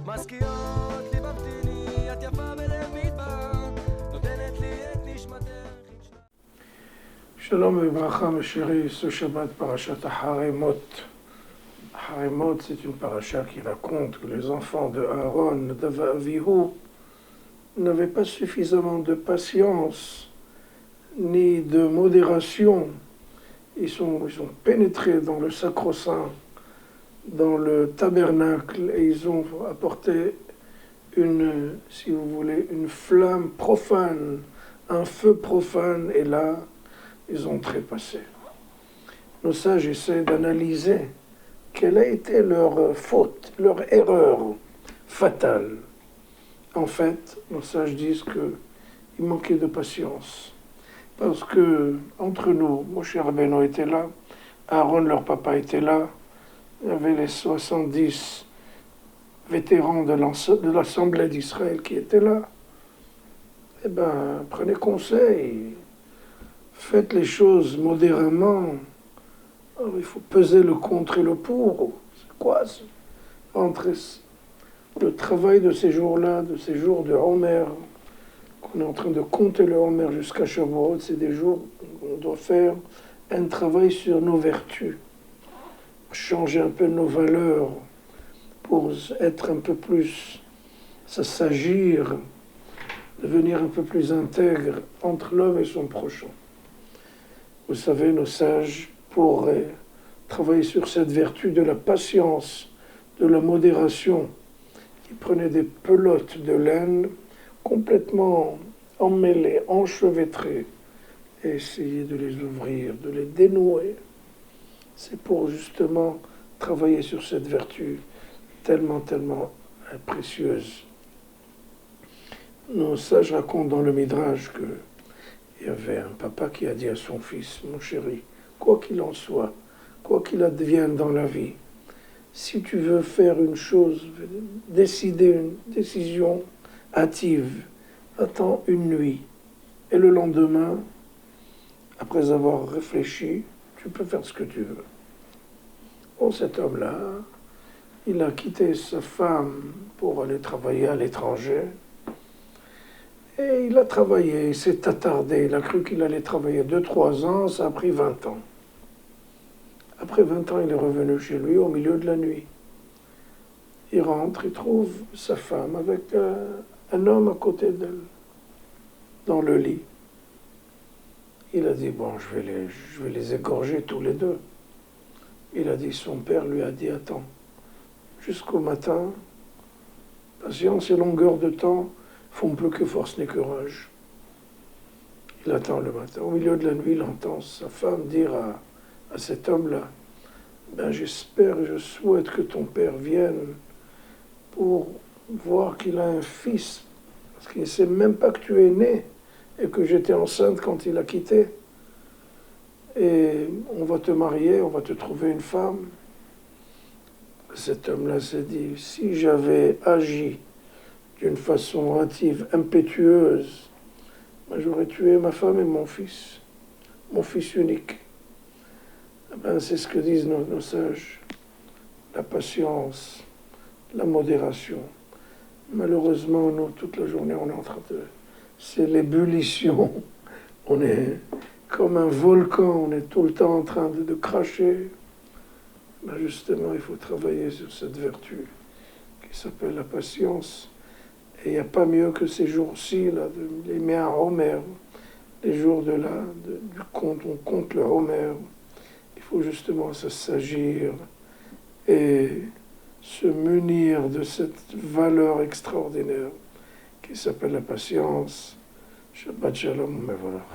מזכירות לי ממתיני, את יפה בלב מדבר, נותנת לי את נשמתך. Shalom et bracha, mes chéris, ce Shabbat, parashat Haremot. Haremot, c'est une paracha qui raconte que les enfants de Aaron, Nadav et Avihu, n'avaient pas suffisamment de patience ni de modération. Ils ont pénétré dans le sacro-saint, dans le tabernacle, et ils ont apporté si vous voulez, une flamme profane, un feu profane, et là, ils ont trépassé. Nos sages essaient d'analyser quelle a été leur faute, leur erreur fatale. En fait, nos sages disent qu'ils manquaient de patience. Parce que, entre nous, Moshe Rabbeinu était là, Aaron, leur papa, était là, il y avait les 70 vétérans de l'Assemblée d'Israël qui étaient là. Eh bien, prenez conseil, faites les choses modérément. Alors, il faut peser le contre et le pour. C'est quoi ça? Entre le travail de ces jours-là, de ces jours de Homer, qu'on est en train de compter le Homer jusqu'à Shavuot, c'est des jours où on doit faire un travail sur nos vertus, changer un peu nos valeurs pour être un peu plus, s'agir, devenir un peu plus intègre entre l'homme et son prochain. Vous savez, nos sages, pour travailler sur cette vertu de la patience, de la modération, ils prenaient des pelotes de laine complètement emmêlées, enchevêtrées, et essayaient de les ouvrir, de les dénouer. C'est pour justement travailler sur cette vertu tellement précieuse. Nos sages racontent dans le Midrash qu'il y avait un papa qui a dit à son fils, mon chéri, quoi qu'il en soit, quoi qu'il advienne dans la vie, si tu veux faire une chose, décider une décision hâtive, attends une nuit. Et le lendemain, après avoir réfléchi, tu peux faire ce que tu veux. Bon, cet homme-là, il a quitté sa femme pour aller travailler à l'étranger. Et il a travaillé, il s'est attardé. Il a cru qu'il allait travailler 2-3 ans, ça a pris 20 ans. Après 20 ans, il est revenu chez lui au milieu de la nuit. Il rentre, il trouve sa femme avec un homme à côté d'elle, dans le lit. Il a dit, bon, je vais les égorger tous les deux. Il a dit, son père lui a dit, attends, jusqu'au matin, patience et longueur de temps font plus que force ni courage. Il attend le matin. Au milieu de la nuit, il entend sa femme dire à cet homme-là, ben j'espère, je souhaite que ton père vienne pour voir qu'il a un fils, parce qu'il ne sait même pas que tu es né et que j'étais enceinte quand il a quitté. Et on va te marier, on va te trouver une femme. Cet homme-là s'est dit, si j'avais agi d'une façon hâtive, impétueuse, ben j'aurais tué ma femme et mon fils unique. Ben, c'est ce que disent nos sages, la patience, la modération. Malheureusement, nous, toute la journée, on est en train de... C'est l'ébullition. On est comme un volcan, on est tout le temps en train de cracher. Ben justement, il faut travailler sur cette vertu qui s'appelle la patience. Et il n'y a pas mieux que ces jours-ci, là, les Méa Homer, les jours du compte, on compte le Homer. Il faut justement s'agir et se munir de cette valeur extraordinaire qui s'appelle la patience. Shabbat Shalom, mais voilà.